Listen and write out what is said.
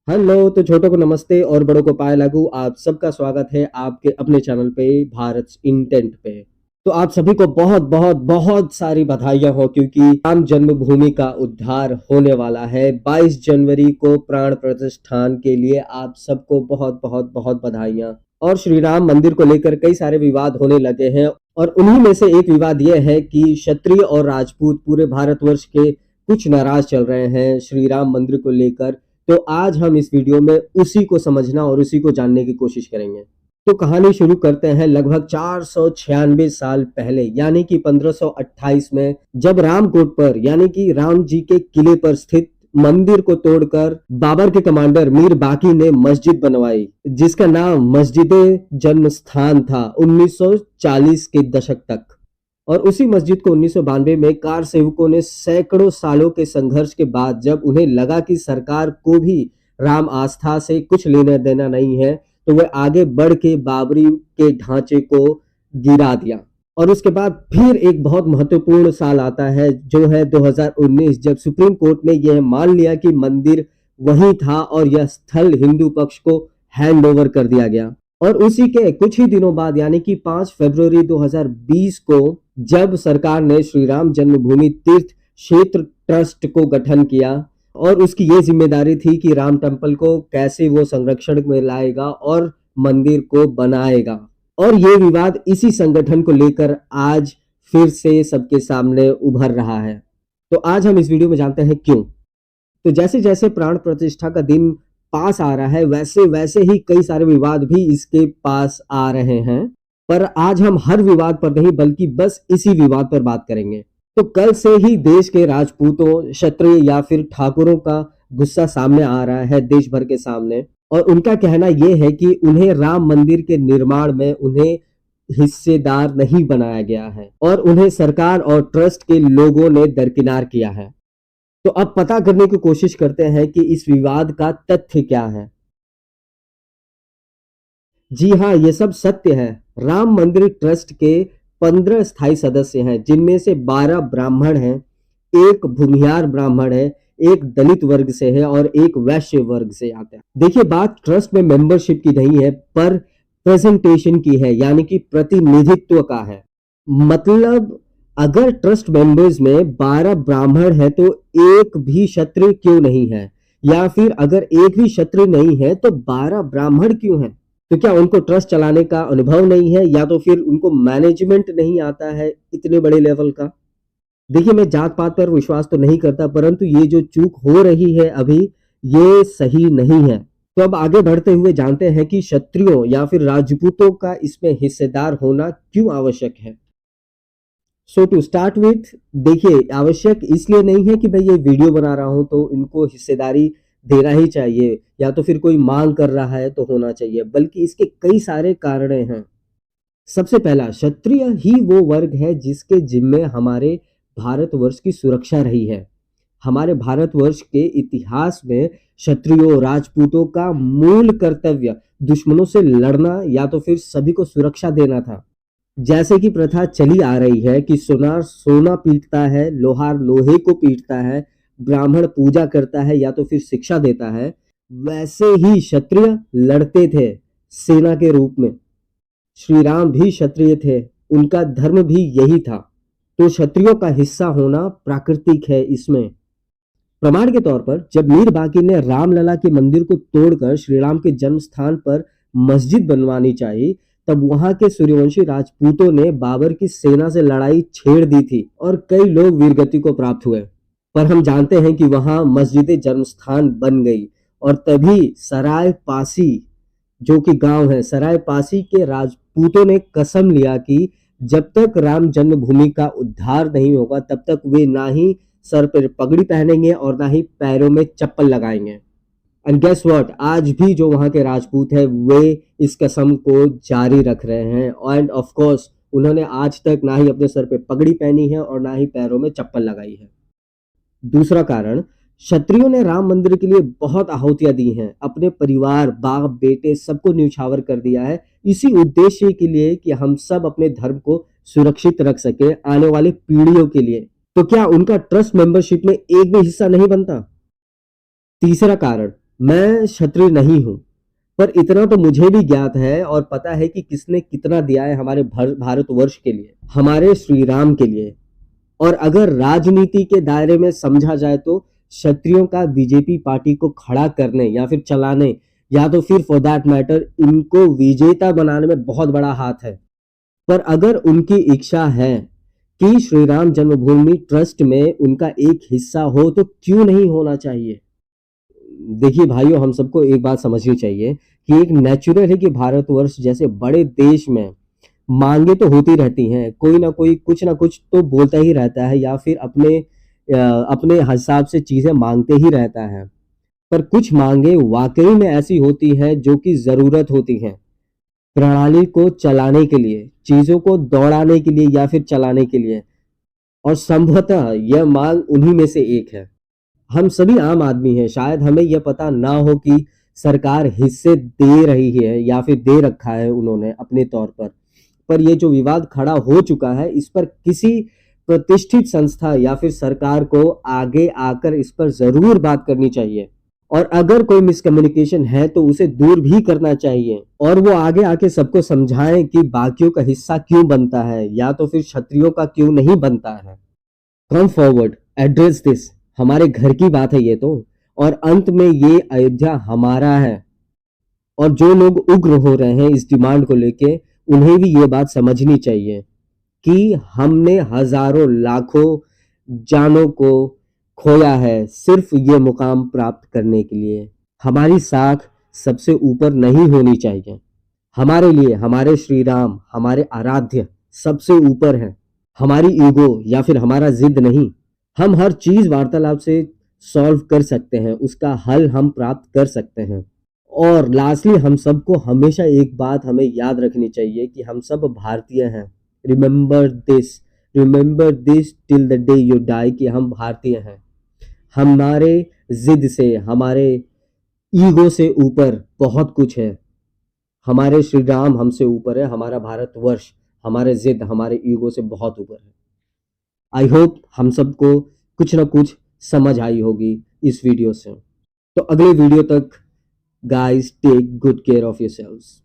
Hello. तो छोटों को नमस्ते और बड़ों को पाए लागू। आप सबका स्वागत है आपके अपने चैनल पे भारत इंटेंट पे। तो आप सभी को बहुत बहुत बहुत सारी बधाइयां हो, क्योंकि राम जन्मभूमि का उद्धार होने वाला है 22 जनवरी को प्राण प्रतिष्ठान के लिए। आप सबको बहुत बहुत बहुत बधाइयां। और श्री राम मंदिर को लेकर कई सारे विवाद होने लगे हैं, और उन्हीं में से एक विवाद यह है कि क्षत्रिय और राजपूत पूरे भारतवर्ष के कुछ नाराज चल रहे हैं श्री राम मंदिर को लेकर। तो आज हम इस वीडियो में उसी को समझना और उसी को जानने की कोशिश करेंगे। तो कहानी शुरू करते हैं लगभग 496 साल पहले, यानी कि 1528 में, जब रामकोट पर यानी कि राम जी के किले पर स्थित मंदिर को तोड़कर बाबर के कमांडर मीर बाकी ने मस्जिद बनवाई, जिसका नाम मस्जिद जन्मस्थान था 1940 के दशक तक। और उसी मस्जिद को 1992 में कार सेवकों ने सैकड़ों सालों के संघर्ष के बाद, जब उन्हें लगा कि सरकार को भी राम आस्था से कुछ लेना देना नहीं है, तो वह आगे बढ़ के बाबरी के ढांचे को गिरा दिया। और उसके बाद फिर एक बहुत महत्वपूर्ण साल आता है, जो है 2019, जब सुप्रीम कोर्ट ने यह मान लिया कि मंदिर वही था और यह स्थल हिंदू पक्ष को हैंड ओवर कर दिया गया। और उसी के कुछ ही दिनों बाद, यानी कि 5 फरवरी 2020 को, जब सरकार ने श्री राम जन्मभूमि तीर्थ क्षेत्र ट्रस्ट को गठन किया, और उसकी ये जिम्मेदारी थी कि राम टेम्पल को कैसे वो संरक्षण में लाएगा और मंदिर को बनाएगा। और ये विवाद इसी संगठन को लेकर आज फिर से सबके सामने उभर रहा है। तो आज हम इस वीडियो में जानते हैं क्यों। तो जैसे जैसे प्राण प्रतिष्ठा का दिन पास आ रहा है, वैसे वैसे ही कई सारे विवाद भी इसके पास आ रहे हैं। पर आज हम हर विवाद पर नहीं, बल्कि बस इसी विवाद पर बात करेंगे। तो कल से ही देश के राजपूतों, क्षत्रिय या फिर ठाकुरों का गुस्सा सामने आ रहा है देश भर के सामने। और उनका कहना यह है कि उन्हें राम मंदिर के निर्माण में उन्हें हिस्सेदार नहीं बनाया गया है, और उन्हें सरकार और ट्रस्ट के लोगों ने दरकिनार किया है। तो अब पता करने की कोशिश करते हैं कि इस विवाद का तथ्य क्या है। जी हाँ, ये सब सत्य है। राम मंदिर ट्रस्ट के 15 स्थायी सदस्य हैं, जिनमें से 12 ब्राह्मण हैं, एक भूमिहार ब्राह्मण है, एक दलित वर्ग से है और एक वैश्य वर्ग से आता है। देखिए, बात ट्रस्ट में मेंबरशिप की नहीं है, पर प्रेजेंटेशन की है, यानी कि प्रतिनिधित्व का है। मतलब अगर ट्रस्ट मेंबर्स में 12 ब्राह्मण है तो एक भी क्षत्रिय क्यों नहीं है, या फिर अगर एक भी क्षत्रिय नहीं है तो 12 ब्राह्मण क्यों हैं? तो क्या उनको ट्रस्ट चलाने का अनुभव नहीं है, या तो फिर उनको मैनेजमेंट नहीं आता है इतने बड़े लेवल का? देखिए, मैं जात पात पर विश्वास तो नहीं करता, परंतु ये जो चूक हो रही है अभी, ये सही नहीं है। तो अब आगे बढ़ते हुए जानते हैं कि क्षत्रियों या फिर राजपूतों का इसमें हिस्सेदार होना क्यों आवश्यक है। सो टू स्टार्ट विथ, देखिए, आवश्यक इसलिए नहीं है कि भाई ये वीडियो बना रहा हूं तो इनको हिस्सेदारी देना ही चाहिए, या तो फिर कोई मांग कर रहा है तो होना चाहिए, बल्कि इसके कई सारे कारण हैं। सबसे पहला, क्षत्रिय ही वो वर्ग है जिसके जिम्मे हमारे भारतवर्ष की सुरक्षा रही है। हमारे भारतवर्ष के इतिहास में क्षत्रियों, राजपूतों का मूल कर्तव्य दुश्मनों से लड़ना या तो फिर सभी को सुरक्षा देना था। जैसे कि प्रथा चली आ रही है कि सोनार सोना पीटता है, लोहार लोहे को पीटता है, ब्राह्मण पूजा करता है या तो फिर शिक्षा देता है, वैसे ही क्षत्रिय लड़ते थे सेना के रूप में। श्री राम भी क्षत्रिय थे, उनका धर्म भी यही था। तो क्षत्रियों का हिस्सा होना प्राकृतिक है इसमें। प्रमाण के तौर पर, जब मीर बाकी ने रामलला के मंदिर को तोड़कर श्री राम के जन्म स्थान पर मस्जिद बनवानी चाहिए, तब वहां के सूर्यवंशी राजपूतों ने बाबर की सेना से लड़ाई छेड़ दी थी और कई लोग वीरगति को प्राप्त हुए। पर हम जानते हैं कि वहां मस्जिद जन्मस्थान बन गई, और तभी सराय पासी, जो कि गांव है, सराय पासी के राजपूतों ने कसम लिया कि जब तक राम जन्मभूमि का उद्धार नहीं होगा, तब तक वे ना ही सर पर पगड़ी पहनेंगे और ना ही पैरों में चप्पल लगाएंगे। एंड गेस व्हाट, आज भी जो वहां के राजपूत है वे इस कसम को जारी रख रहे हैं। एंड ऑफ कोर्स, उन्होंने आज तक ना ही अपने सर पे पगड़ी पहनी है और ना ही पैरों में चप्पल लगाई है। दूसरा कारण, क्षत्रियों ने राम मंदिर के लिए बहुत आहुतियां दी हैं, अपने परिवार, बाप बेटे सबको न्यौछावर कर दिया है, इसी उद्देश्य के लिए कि हम सब अपने धर्म को सुरक्षित रख सके आने वाली पीढ़ियों के लिए। तो क्या उनका ट्रस्ट मेंबरशिप में एक भी हिस्सा नहीं बनता? तीसरा कारण, मैं क्षत्रिय नहीं हूं, पर इतना तो मुझे भी ज्ञात है और पता है कि किसने कितना दिया है हमारे भारतवर्ष के लिए, हमारे श्री राम के लिए। और अगर राजनीति के दायरे में समझा जाए तो क्षत्रियों का बीजेपी पार्टी को खड़ा करने या फिर चलाने, या तो फिर फॉर दैट मैटर इनको विजेता बनाने में बहुत बड़ा हाथ है। पर अगर उनकी इच्छा है कि श्री राम जन्मभूमि ट्रस्ट में उनका एक हिस्सा हो तो क्यों नहीं होना चाहिए। देखिए भाइयों, हम सबको एक बात समझनी चाहिए कि एक नेचुरल है कि भारतवर्ष जैसे बड़े देश में मांगे तो होती रहती हैं, कोई ना कोई कुछ ना कुछ तो बोलता ही रहता है या फिर अपने हिसाब से चीजें मांगते ही रहता है। पर कुछ मांगे वाकई में ऐसी होती हैं जो कि जरूरत होती हैं प्रणाली को चलाने के लिए, चीजों को दौड़ाने के लिए या फिर चलाने के लिए। और संभवतः यह मांग उन्हीं में से एक है। हम सभी आम आदमी हैं, शायद हमें यह पता ना हो कि सरकार हिस्से दे रही है या फिर दे रखा है उन्होंने अपने तौर पर ये जो विवाद खड़ा हो चुका है, इस पर किसी प्रतिष्ठित संस्था या फिर सरकार को आगे आकर इस पर जरूर बात करनी चाहिए। और अगर कोई मिसकम्युनिकेशन है तो उसे दूर भी करना चाहिए और वो आगे आके सबको समझाएं कि बाकियों का हिस्सा क्यों बनता है या तो फिर क्षत्रियों का क्यों नहीं बनता है। Come forward, address this. हमारे घर की बात है ये तो। और अंत में ये अयोध्या हमारा है। और जो लोग उग्र हो रहे हैं इस डिमांड को लेके, उन्हें भी ये बात समझनी चाहिए कि हमने हजारों लाखों जानों को खोया है सिर्फ ये मुकाम प्राप्त करने के लिए। हमारी साख सबसे ऊपर नहीं होनी चाहिए। हमारे लिए हमारे श्री राम, हमारे आराध्य सबसे ऊपर है, हमारी ईगो या फिर हमारा जिद नहीं। हम हर चीज वार्तालाप से सॉल्व कर सकते हैं, उसका हल हम प्राप्त कर सकते हैं। और लास्टली, हम सबको हमेशा एक बात हमें याद रखनी चाहिए कि हम सब भारतीय हैं। Remember this, remember this till the day you die, कि हम भारतीय हैं। हमारे जिद से, हमारे ईगो से ऊपर बहुत कुछ है। हमारे श्री राम हमसे ऊपर है, हमारा भारतवर्ष हमारे जिद, हमारे ईगो से बहुत ऊपर है। आई होप हम सबको कुछ ना कुछ समझ आई होगी इस वीडियो से। तो अगले वीडियो तक guys, take good care of yourselves.